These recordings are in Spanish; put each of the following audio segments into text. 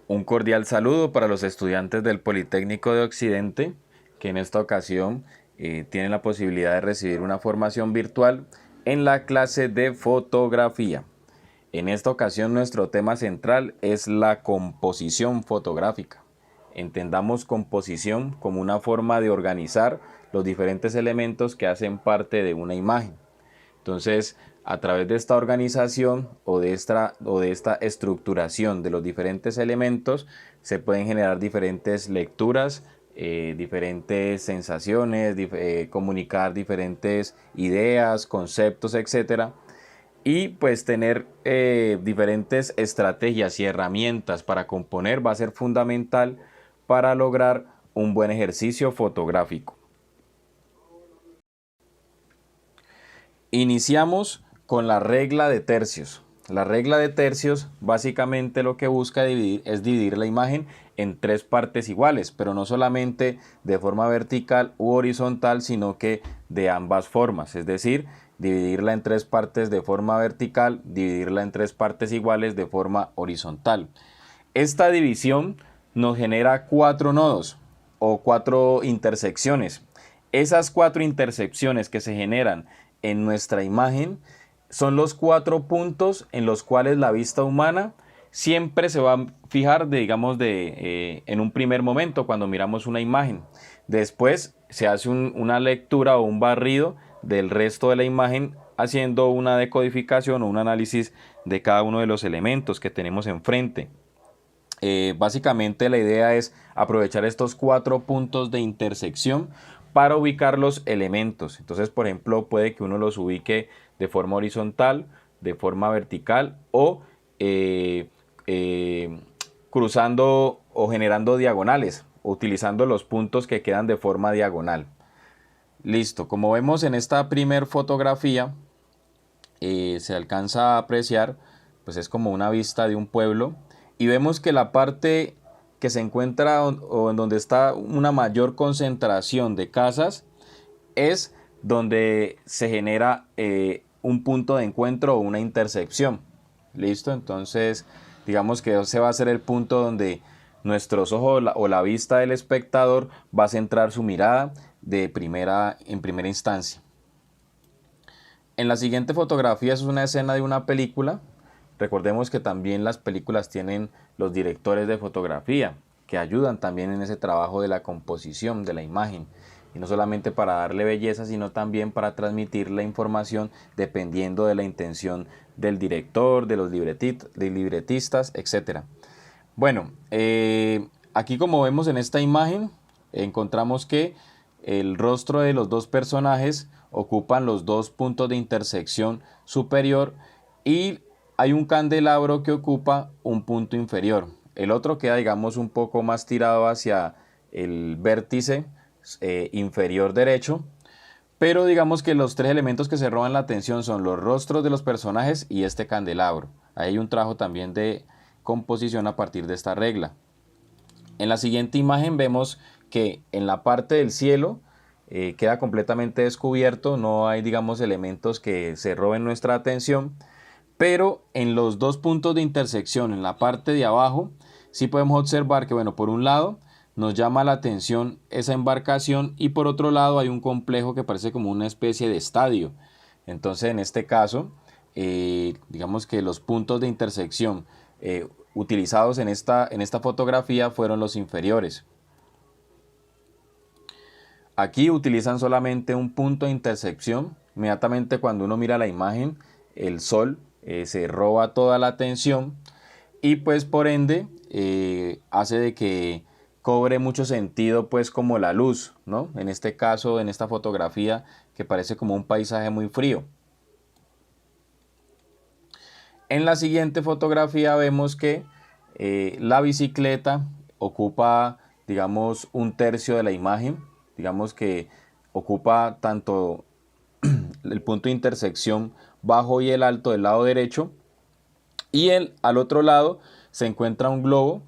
Un cordial saludo para los estudiantes del Politécnico de Occidente, que en esta ocasión tienen la posibilidad de recibir una formación virtual en la clase de fotografía. En esta ocasión nuestro tema central es la composición fotográfica. Entendamos composición como una forma de organizar los diferentes elementos que hacen parte de una imagen. Entonces, a través de esta organización o de esta estructuración de los diferentes elementos, se pueden generar diferentes lecturas, diferentes sensaciones, comunicar diferentes ideas, conceptos, etcétera. Y pues tener diferentes estrategias y herramientas para componer va a ser fundamental para lograr un buen ejercicio fotográfico. Iniciamos con la regla de tercios. La regla de tercios básicamente lo que busca es dividir la imagen en tres partes iguales, pero no solamente de forma vertical u horizontal, sino que de ambas formas, es decir, dividirla en tres partes de forma vertical, dividirla en tres partes iguales de forma horizontal. Esta división nos genera cuatro nodos o cuatro intersecciones. Esas cuatro intersecciones que se generan en nuestra imagen son los cuatro puntos en los cuales la vista humana siempre se va a fijar, en un primer momento cuando miramos una imagen. Después se hace una lectura o un barrido del resto de la imagen haciendo una decodificación o un análisis de cada uno de los elementos que tenemos enfrente. Básicamente la idea es aprovechar estos cuatro puntos de intersección para ubicar los elementos. Entonces, por ejemplo, puede que uno los ubique de forma horizontal, de forma vertical o cruzando o generando diagonales, utilizando los puntos que quedan de forma diagonal. Listo, como vemos en esta primer fotografía, se alcanza a apreciar, pues es como una vista de un pueblo y vemos que la parte que se encuentra o en donde está una mayor concentración de casas es donde se genera un punto de encuentro o una intersección. Listo, entonces digamos que ese va a ser el punto donde nuestros ojos o la vista del espectador va a centrar su mirada en primera instancia. En la siguiente fotografía es una escena de una película. Recordemos que también las películas tienen los directores de fotografía que ayudan también en ese trabajo de la composición de la imagen. Y no solamente para darle belleza, sino también para transmitir la información dependiendo de la intención del director, de los libretistas, etc. Bueno, aquí como vemos en esta imagen, encontramos que el rostro de los dos personajes ocupan los dos puntos de intersección superior y hay un candelabro que ocupa un punto inferior. El otro queda, digamos, un poco más tirado hacia el vértice inferior derecho, pero digamos que los tres elementos que se roban la atención son los rostros de los personajes y este candelabro. Hay un trabajo también de composición a partir de esta regla. En la siguiente imagen vemos que en la parte del cielo queda completamente descubierto, no hay, digamos, elementos que se roben nuestra atención, pero en los dos puntos de intersección, en la parte de abajo, sí podemos observar que, bueno, por un lado nos llama la atención esa embarcación y por otro lado hay un complejo que parece como una especie de estadio. Entonces, en este caso, digamos que los puntos de intersección utilizados en esta fotografía fueron los inferiores. Aquí utilizan solamente un punto de intersección. Inmediatamente cuando uno mira la imagen, el sol se roba toda la atención y pues por ende hace de que cobre mucho sentido pues como la luz, ¿no? En este caso, en esta fotografía que parece como un paisaje muy frío. En la siguiente fotografía vemos que la bicicleta ocupa, digamos, un tercio de la imagen. Digamos que ocupa tanto el punto de intersección bajo y el alto del lado derecho. Y al otro lado se encuentra un globo.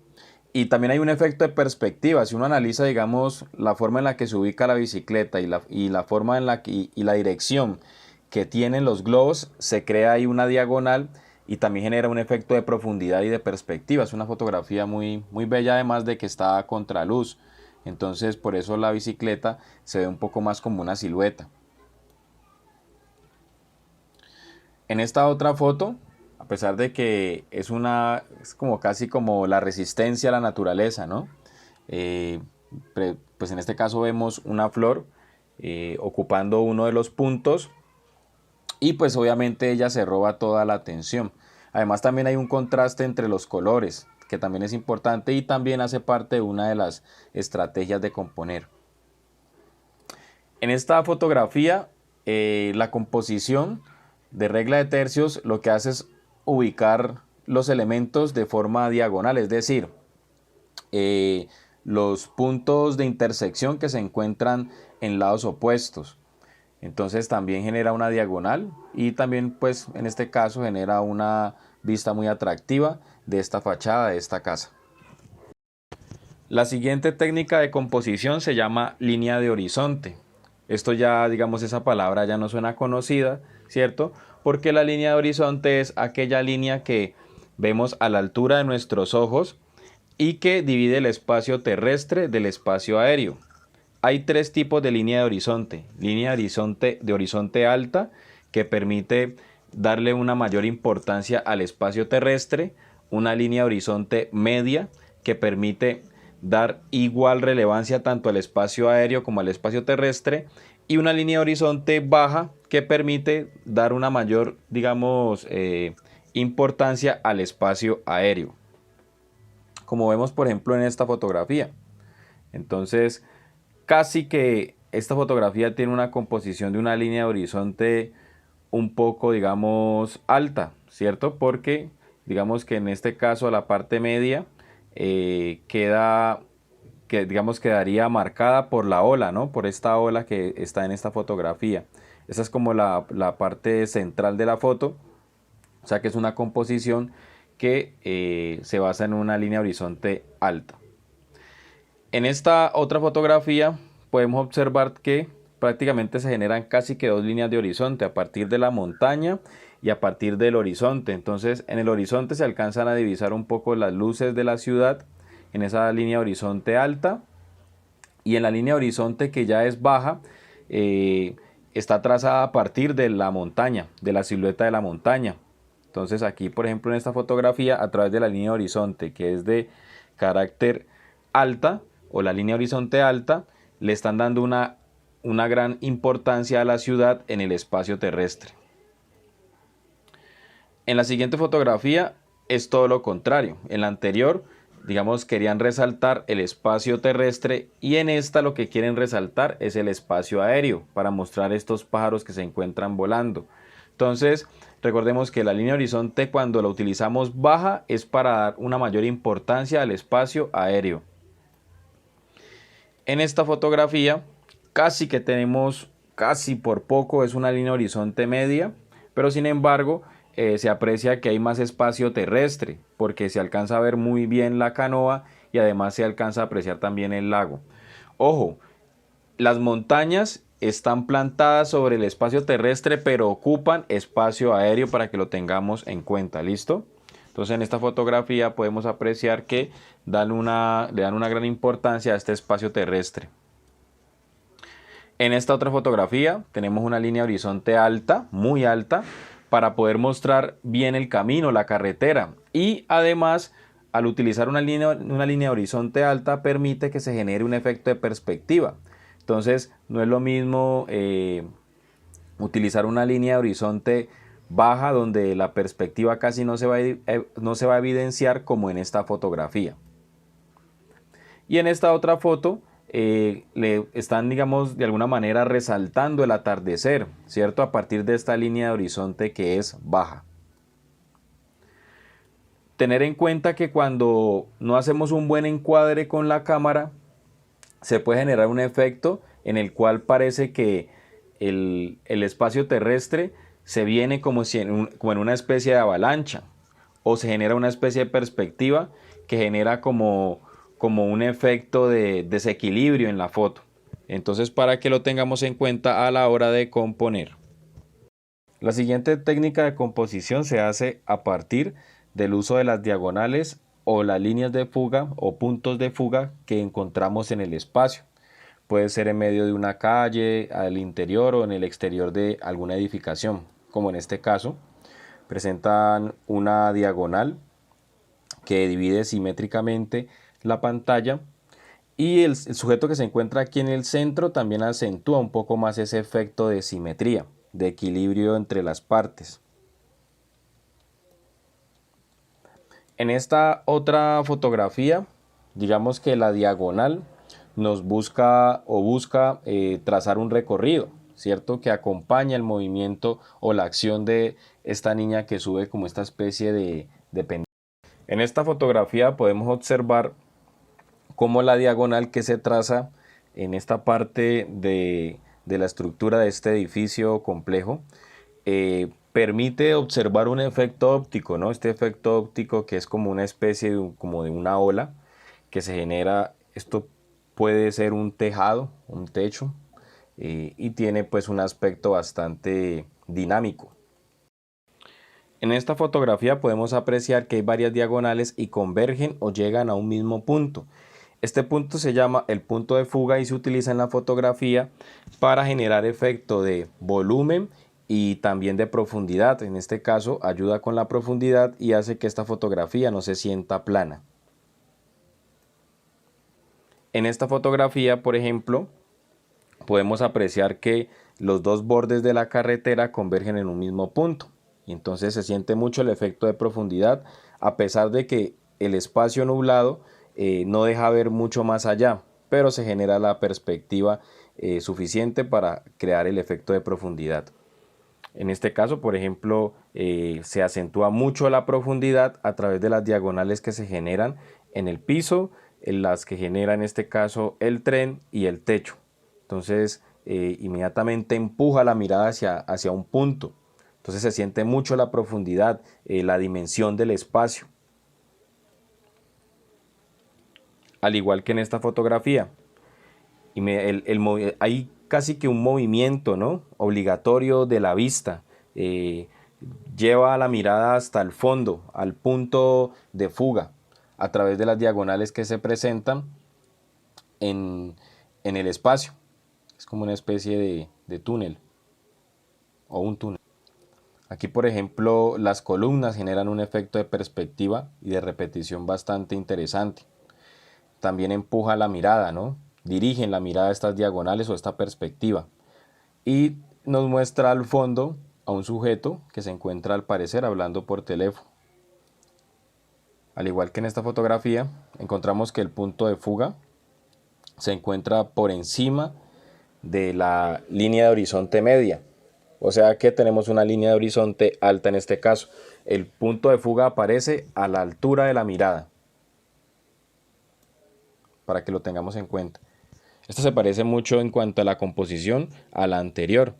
Y también hay un efecto de perspectiva. Si uno analiza, digamos, la forma en la que se ubica la bicicleta y la forma en la que, y la dirección que tienen los globos, se crea ahí una diagonal y también genera un efecto de profundidad y de perspectiva. Es una fotografía muy, muy bella, además de que está a contraluz. Entonces por eso la bicicleta se ve un poco más como una silueta. En esta otra foto, a pesar de que es como casi como la resistencia a la naturaleza, ¿no? Pues en este caso vemos una flor ocupando uno de los puntos y pues obviamente ella se roba toda la atención. Además también hay un contraste entre los colores, que también es importante y también hace parte de una de las estrategias de componer. En esta fotografía, la composición de regla de tercios lo que hace es ubicar los elementos de forma diagonal, es decir, los puntos de intersección que se encuentran en lados opuestos. Entonces también genera una diagonal y también pues en este caso genera una vista muy atractiva de esta fachada de esta casa. La siguiente técnica de composición se llama línea de horizonte. Esto ya, digamos, esa palabra ya no suena conocida, ¿cierto? Porque la línea de horizonte es aquella línea que vemos a la altura de nuestros ojos y que divide el espacio terrestre del espacio aéreo. Hay tres tipos de línea de horizonte. Línea de horizonte alta, que permite darle una mayor importancia al espacio terrestre. Una línea de horizonte media, que permite dar igual relevancia tanto al espacio aéreo como al espacio terrestre. Y una línea de horizonte baja, que permite dar una mayor, digamos, importancia al espacio aéreo, como vemos por ejemplo en esta fotografía. Entonces casi que esta fotografía tiene una composición de una línea de horizonte un poco, digamos, alta, ¿cierto? Porque digamos que en este caso la parte media quedaría marcada por la ola, ¿no? Por esta ola que está en esta fotografía. Esa es como la parte central de la foto, o sea que es una composición que se basa en una línea de horizonte alta. En esta otra fotografía podemos observar que prácticamente se generan casi que dos líneas de horizonte a partir de la montaña y a partir del horizonte. Entonces en el horizonte se alcanzan a divisar un poco las luces de la ciudad en esa línea de horizonte alta, y en la línea de horizonte que ya es baja está trazada a partir de la montaña, de la silueta de la montaña. Entonces aquí por ejemplo en esta fotografía, a través de la línea de horizonte que es de carácter alta, o la línea horizonte alta, le están dando una gran importancia a la ciudad en el espacio terrestre. En la siguiente fotografía es todo lo contrario. En la anterior, digamos, querían resaltar el espacio terrestre, y en esta lo que quieren resaltar es el espacio aéreo para mostrar estos pájaros que se encuentran volando. Entonces, recordemos que la línea horizonte, cuando la utilizamos baja, es para dar una mayor importancia al espacio aéreo. En esta fotografía casi que tenemos, casi por poco, es una línea horizonte media, pero sin embargo se aprecia que hay más espacio terrestre porque se alcanza a ver muy bien la canoa y además se alcanza a apreciar también el lago. Ojo, las montañas están plantadas sobre el espacio terrestre pero ocupan espacio aéreo, para que lo tengamos en cuenta. ¿Listo? Entonces en esta fotografía podemos apreciar que le dan una gran importancia a este espacio terrestre. En esta otra fotografía tenemos una línea horizonte alta, muy alta, para poder mostrar bien el camino, la carretera. Y además, al utilizar una línea horizonte alta, permite que se genere un efecto de perspectiva. Entonces no es lo mismo utilizar una línea de horizonte baja, donde la perspectiva casi no se va a evidenciar, como en esta fotografía. Y en esta otra foto le están, digamos, de alguna manera resaltando el atardecer, ¿cierto? A partir de esta línea de horizonte que es baja. Tener en cuenta que cuando no hacemos un buen encuadre con la cámara, se puede generar un efecto en el cual parece que el espacio terrestre se viene como en una especie de avalancha, o se genera una especie de perspectiva que genera como un efecto de desequilibrio en la foto. Entonces, para que lo tengamos en cuenta a la hora de componer. La siguiente técnica de composición se hace a partir del uso de las diagonales o las líneas de fuga o puntos de fuga que encontramos en el espacio. Puede ser en medio de una calle, al interior o en el exterior de alguna edificación, como en este caso. Presentan una diagonal que divide simétricamente la pantalla y el sujeto que se encuentra aquí en el centro también acentúa un poco más ese efecto de simetría, de equilibrio entre las partes. En esta otra fotografía, digamos que la diagonal nos busca trazar un recorrido, ¿cierto? Que acompaña el movimiento o la acción de esta niña que sube como esta especie de pendiente. En esta fotografía podemos observar cómo la diagonal que se traza en esta parte de la estructura de este edificio complejo permite observar un efecto óptico, ¿no? Este efecto óptico que es como una especie como de una ola que se genera. Esto puede ser un tejado, un techo, y tiene pues un aspecto bastante dinámico. En esta fotografía podemos apreciar que hay varias diagonales y convergen o llegan a un mismo punto. Este punto se llama el punto de fuga y se utiliza en la fotografía para generar efecto de volumen y también de profundidad. En este caso ayuda con la profundidad y hace que esta fotografía no se sienta plana. En esta fotografía, por ejemplo, podemos apreciar que los dos bordes de la carretera convergen en un mismo punto y entonces se siente mucho el efecto de profundidad, a pesar de que el espacio nublado no deja ver mucho más allá, pero se genera la perspectiva suficiente para crear el efecto de profundidad. En este caso, por ejemplo, se acentúa mucho la profundidad a través de las diagonales que se generan en el piso, en las que genera en este caso el tren y el techo. Entonces, inmediatamente empuja la mirada hacia un punto. Entonces se siente mucho la profundidad, la dimensión del espacio. Al igual que en esta fotografía. Hay casi que un movimiento, ¿no?, obligatorio de la vista. Lleva la mirada hasta el fondo, al punto de fuga, a través de las diagonales que se presentan en el espacio. Es como una especie de túnel o un túnel. Aquí, por ejemplo, las columnas generan un efecto de perspectiva y de repetición bastante interesante. También empuja la mirada, ¿no? Dirigen la mirada a estas diagonales o esta perspectiva. Y nos muestra al fondo a un sujeto que se encuentra al parecer hablando por teléfono. Al igual que en esta fotografía, encontramos que el punto de fuga se encuentra por encima de la línea de horizonte media. O sea que tenemos una línea de horizonte alta en este caso. El punto de fuga aparece a la altura de la mirada, para que lo tengamos en cuenta. Esto se parece mucho en cuanto a la composición a la anterior.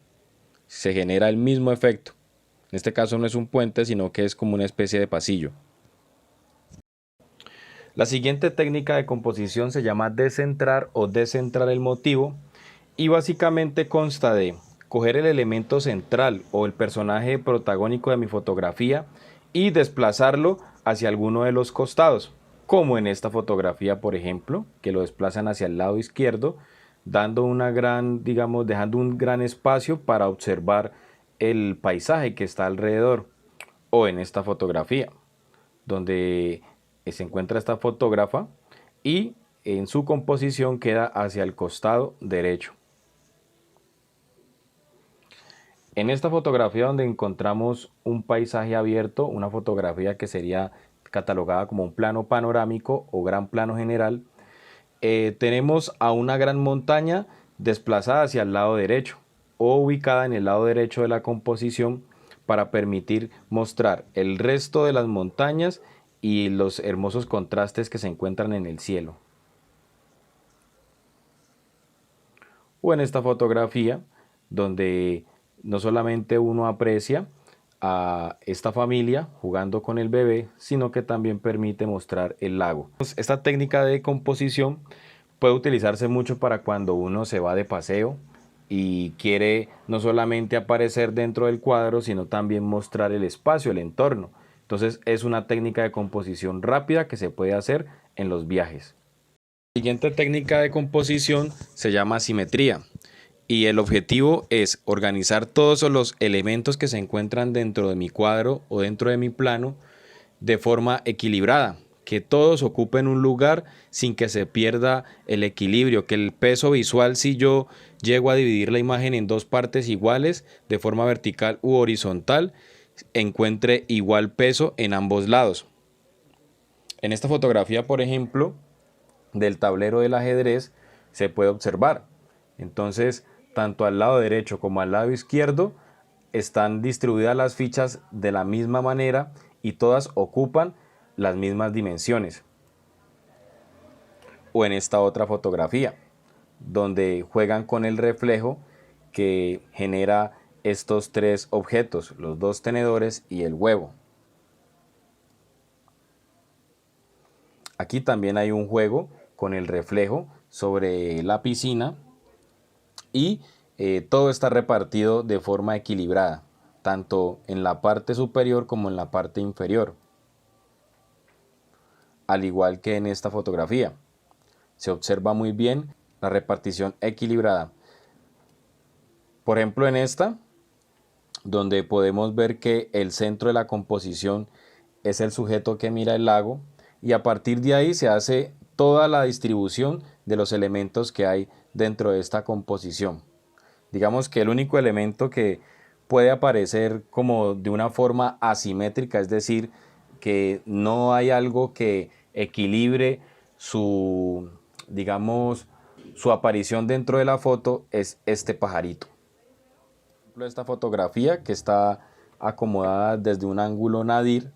Se genera el mismo efecto. En este caso no es un puente, sino que es como una especie de pasillo. La siguiente técnica de composición se llama descentrar o descentrar el motivo y básicamente consta de coger el elemento central o el personaje protagónico de mi fotografía y desplazarlo hacia alguno de los costados, como en esta fotografía, por ejemplo, que lo desplazan hacia el lado izquierdo, dando dejando un gran espacio para observar el paisaje que está alrededor, o en esta fotografía, donde se encuentra esta fotógrafa y en su composición queda hacia el costado derecho. En esta fotografía donde encontramos un paisaje abierto, una fotografía que sería catalogada como un plano panorámico o gran plano general, tenemos a una gran montaña desplazada hacia el lado derecho o ubicada en el lado derecho de la composición para permitir mostrar el resto de las montañas y los hermosos contrastes que se encuentran en el cielo. O en esta fotografía donde no solamente uno aprecia a esta familia jugando con el bebé, sino que también permite mostrar el lago. Esta técnica de composición puede utilizarse mucho para cuando uno se va de paseo y quiere no solamente aparecer dentro del cuadro, sino también mostrar el espacio, el entorno. Entonces es una técnica de composición rápida que se puede hacer en los viajes. La siguiente técnica de composición se llama simetría y el objetivo es organizar todos los elementos que se encuentran dentro de mi cuadro o dentro de mi plano de forma equilibrada, que todos ocupen un lugar sin que se pierda el equilibrio, que el peso visual, si yo llego a dividir la imagen en dos partes iguales de forma vertical u horizontal, encuentre igual peso en ambos lados. En esta fotografía, por ejemplo, del tablero del ajedrez se puede observar. Entonces, tanto al lado derecho como al lado izquierdo están distribuidas las fichas de la misma manera y todas ocupan las mismas dimensiones. O en esta otra fotografía, donde juegan con el reflejo que genera estos tres objetos, los dos tenedores y el huevo. Aquí también hay un juego con el reflejo sobre la piscina y todo está repartido de forma equilibrada, tanto en la parte superior como en la parte inferior, al igual que en esta fotografía. Se observa muy bien la repartición equilibrada. Por ejemplo, en esta, donde podemos ver que el centro de la composición es el sujeto que mira el lago, y a partir de ahí se hace toda la distribución de los elementos que hay dentro de esta composición. Digamos que el único elemento que puede aparecer como de una forma asimétrica, es decir, que no hay algo que equilibre su, digamos, su aparición dentro de la foto, es este pajarito. Esta fotografía, que está acomodada desde un ángulo nadir,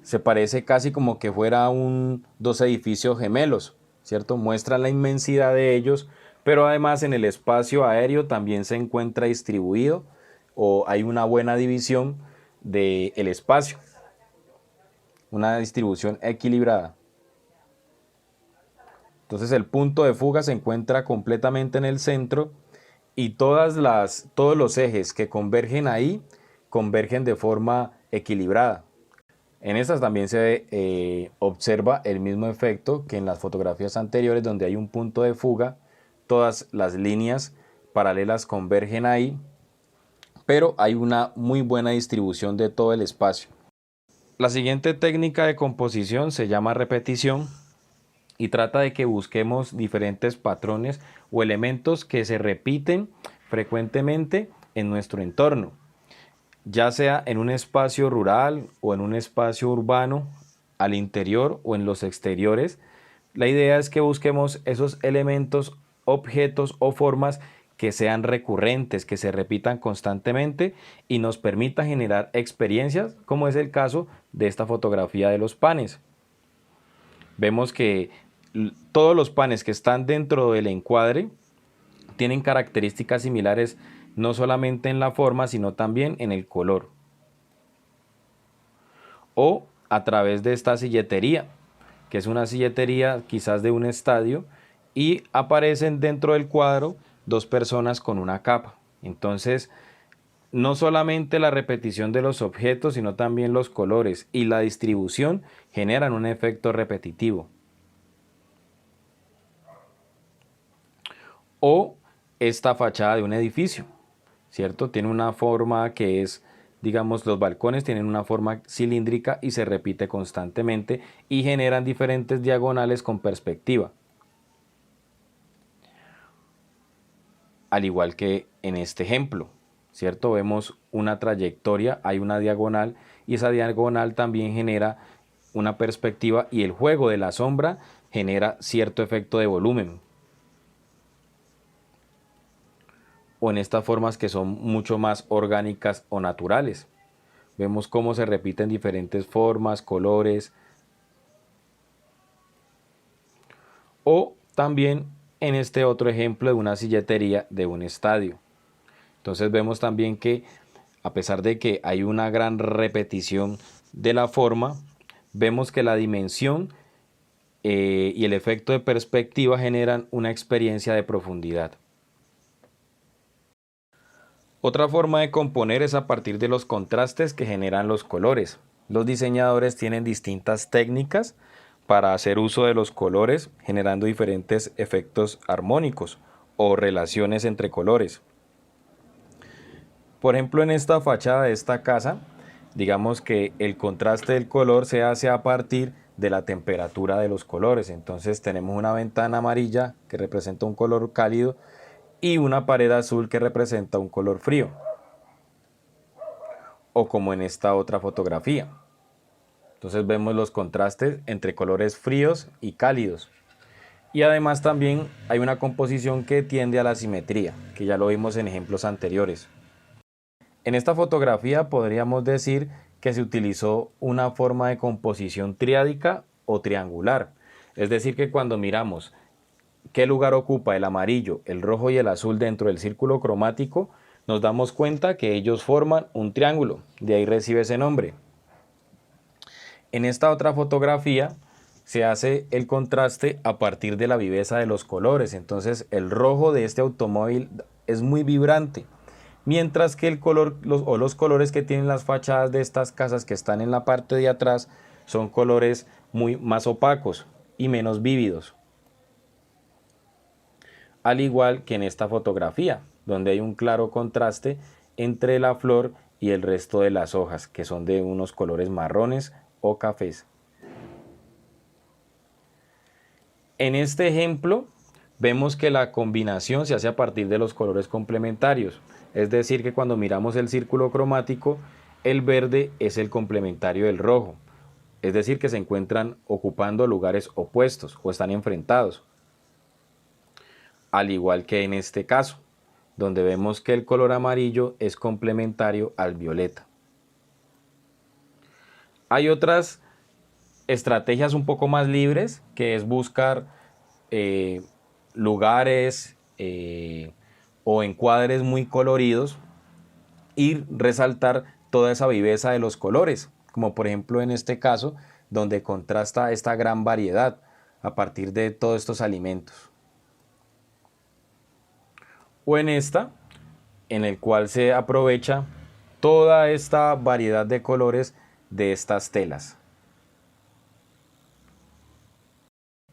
se parece casi como que fuera dos edificios gemelos, ¿cierto? Muestra la inmensidad de ellos, pero además en el espacio aéreo también se encuentra distribuido o hay una buena división del espacio, una distribución equilibrada. Entonces el punto de fuga se encuentra completamente en el centro y todos los ejes que convergen ahí convergen de forma equilibrada. En estas también se observa el mismo efecto que en las fotografías anteriores, donde hay un punto de fuga, todas las líneas paralelas convergen ahí, pero hay una muy buena distribución de todo el espacio. La siguiente técnica de composición se llama repetición y trata de que busquemos diferentes patrones o elementos que se repiten frecuentemente en nuestro entorno, ya sea en un espacio rural o en un espacio urbano, al interior o en los exteriores. La idea es que busquemos esos elementos, objetos o formas que sean recurrentes, que se repitan constantemente y nos permita generar experiencias, como es el caso de esta fotografía de los panes. Vemos que todos los panes que están dentro del encuadre tienen características similares, no solamente en la forma, sino también en el color. O a través de esta silletería, que es una silletería quizás de un estadio, y aparecen dentro del cuadro dos personas con una capa. Entonces, no solamente la repetición de los objetos, sino también los colores y la distribución generan un efecto repetitivo. O esta fachada de un edificio, ¿cierto? Tiene una forma que es, digamos, los balcones tienen una forma cilíndrica y se repite constantemente y generan diferentes diagonales con perspectiva. Al igual que en este ejemplo, ¿cierto? Vemos una trayectoria, hay una diagonal y esa diagonal también genera una perspectiva y el juego de la sombra genera cierto efecto de volumen. O en estas formas que son mucho más orgánicas o naturales. Vemos cómo se repiten diferentes formas, colores. O también en este otro ejemplo de una silletería de un estadio. Entonces vemos también que a pesar de que hay una gran repetición de la forma, vemos que la dimensión y el efecto de perspectiva generan una experiencia de profundidad. Otra forma de componer es a partir de los contrastes que generan los colores. Los diseñadores tienen distintas técnicas para hacer uso de los colores, generando diferentes efectos armónicos o relaciones entre colores. Por ejemplo, en esta fachada de esta casa, digamos que el contraste del color se hace a partir de la temperatura de los colores. Entonces tenemos una ventana amarilla que representa un color cálido y una pared azul que representa un color frío. O como en esta otra fotografía. Entonces vemos los contrastes entre colores fríos y cálidos. Y además también hay una composición que tiende a la simetría, que ya lo vimos en ejemplos anteriores. En esta fotografía podríamos decir que se utilizó una forma de composición triádica o triangular. Es decir, que cuando miramos qué lugar ocupa el amarillo, el rojo y el azul dentro del círculo cromático, nos damos cuenta que ellos forman un triángulo, de ahí recibe ese nombre. En esta otra fotografía se hace el contraste a partir de la viveza de los colores, entonces el rojo de este automóvil es muy vibrante, mientras que el color los colores que tienen las fachadas de estas casas que están en la parte de atrás son colores más opacos y menos vívidos. Al igual que en esta fotografía, donde hay un claro contraste entre la flor y el resto de las hojas, que son de unos colores marrones o cafés. En este ejemplo, vemos que la combinación se hace a partir de los colores complementarios, es decir, que cuando miramos el círculo cromático, el verde es el complementario del rojo, es decir, que se encuentran ocupando lugares opuestos o están enfrentados. Al igual que en este caso, donde vemos que el color amarillo es complementario al violeta. Hay otras estrategias un poco más libres, que es buscar lugares o encuadres muy coloridos y resaltar toda esa viveza de los colores, como por ejemplo en este caso, donde contrasta esta gran variedad a partir de todos estos alimentos. O en esta, en el cual se aprovecha toda esta variedad de colores de estas telas.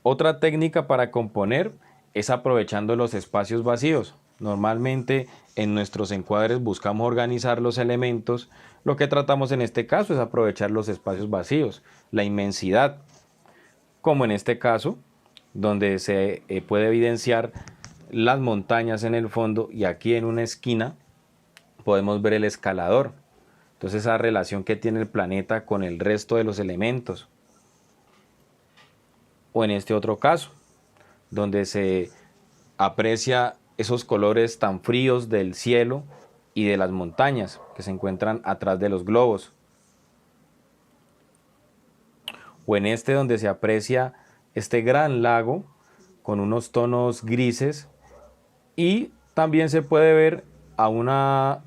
Otra técnica para componer es aprovechando los espacios vacíos. Normalmente en nuestros encuadres buscamos organizar los elementos. Lo que tratamos en este caso es aprovechar los espacios vacíos, la inmensidad, como en este caso, donde se puede evidenciar las montañas en el fondo y aquí en una esquina podemos ver el escalador. Entonces esa relación que tiene el planeta con el resto de los elementos. O en este otro caso, donde se aprecia esos colores tan fríos del cielo y de las montañas que se encuentran atrás de los globos. O en este donde se aprecia este gran lago con unos tonos grises y también se puede ver a una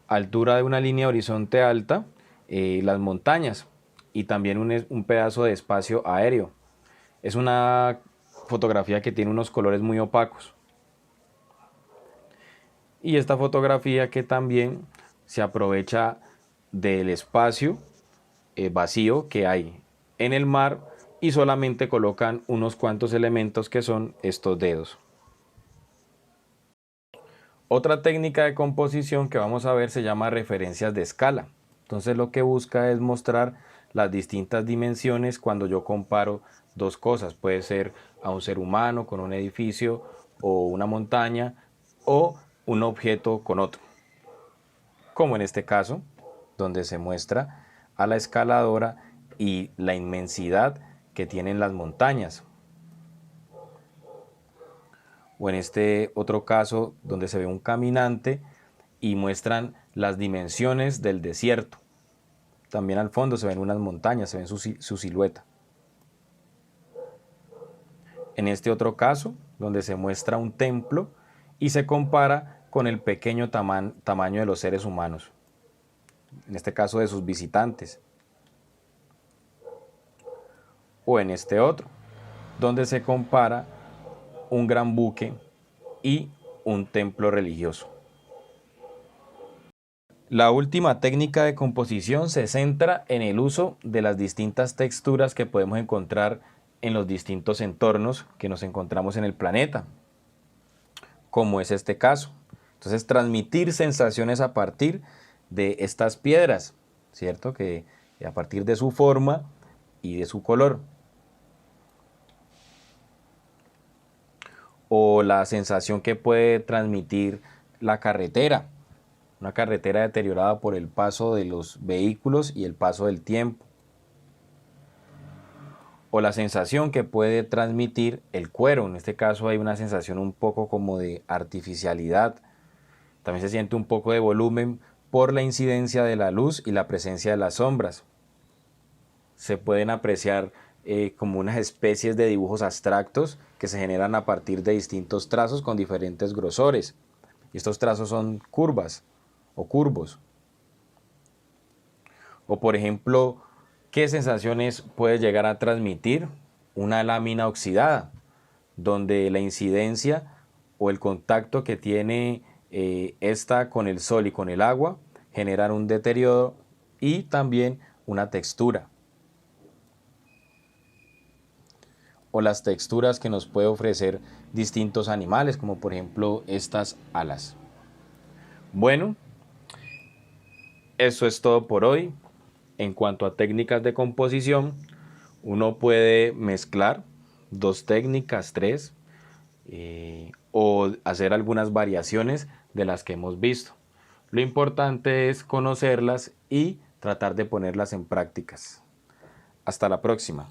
altura de una línea horizonte alta las montañas y también un pedazo de espacio aéreo. Es una fotografía que tiene unos colores muy opacos. Y esta fotografía que también se aprovecha del espacio vacío que hay en el mar y solamente colocan unos cuantos elementos que son estos dedos. Otra técnica de composición que vamos a ver se llama referencias de escala. Entonces lo que busca es mostrar las distintas dimensiones cuando yo comparo dos cosas. Puede ser a un ser humano con un edificio o una montaña o un objeto con otro. Como en este caso, donde se muestra a la escaladora y la inmensidad que tienen las montañas. O en este otro caso donde se ve un caminante y muestran las dimensiones del desierto. También al fondo se ven unas montañas, se ven su silueta. En este otro caso, donde se muestra un templo y se compara con el pequeño tamaño de los seres humanos, en este caso de sus visitantes. O en este otro, donde se compara un gran buque y un templo religioso. La última técnica de composición se centra en el uso de las distintas texturas que podemos encontrar en los distintos entornos que nos encontramos en el planeta, como es este caso. Entonces, transmitir sensaciones a partir de estas piedras, ¿cierto? Que a partir de su forma y de su color. O la sensación que puede transmitir la carretera, una carretera deteriorada por el paso de los vehículos y el paso del tiempo. O la sensación que puede transmitir el cuero, en este caso hay una sensación un poco como de artificialidad. También se siente un poco de volumen por la incidencia de la luz y la presencia de las sombras. Se pueden apreciar como unas especies de dibujos abstractos que se generan a partir de distintos trazos con diferentes grosores. Y estos trazos son curvas o curvos. O por ejemplo, ¿qué sensaciones puede llegar a transmitir una lámina oxidada? Donde la incidencia o el contacto que tiene esta con el sol y con el agua generan un deterioro y también una textura. O las texturas que nos puede ofrecer distintos animales, como por ejemplo estas alas. Bueno, eso es todo por hoy. En cuanto a técnicas de composición, uno puede mezclar dos técnicas, tres, o hacer algunas variaciones de las que hemos visto. Lo importante es conocerlas y tratar de ponerlas en prácticas. Hasta la próxima.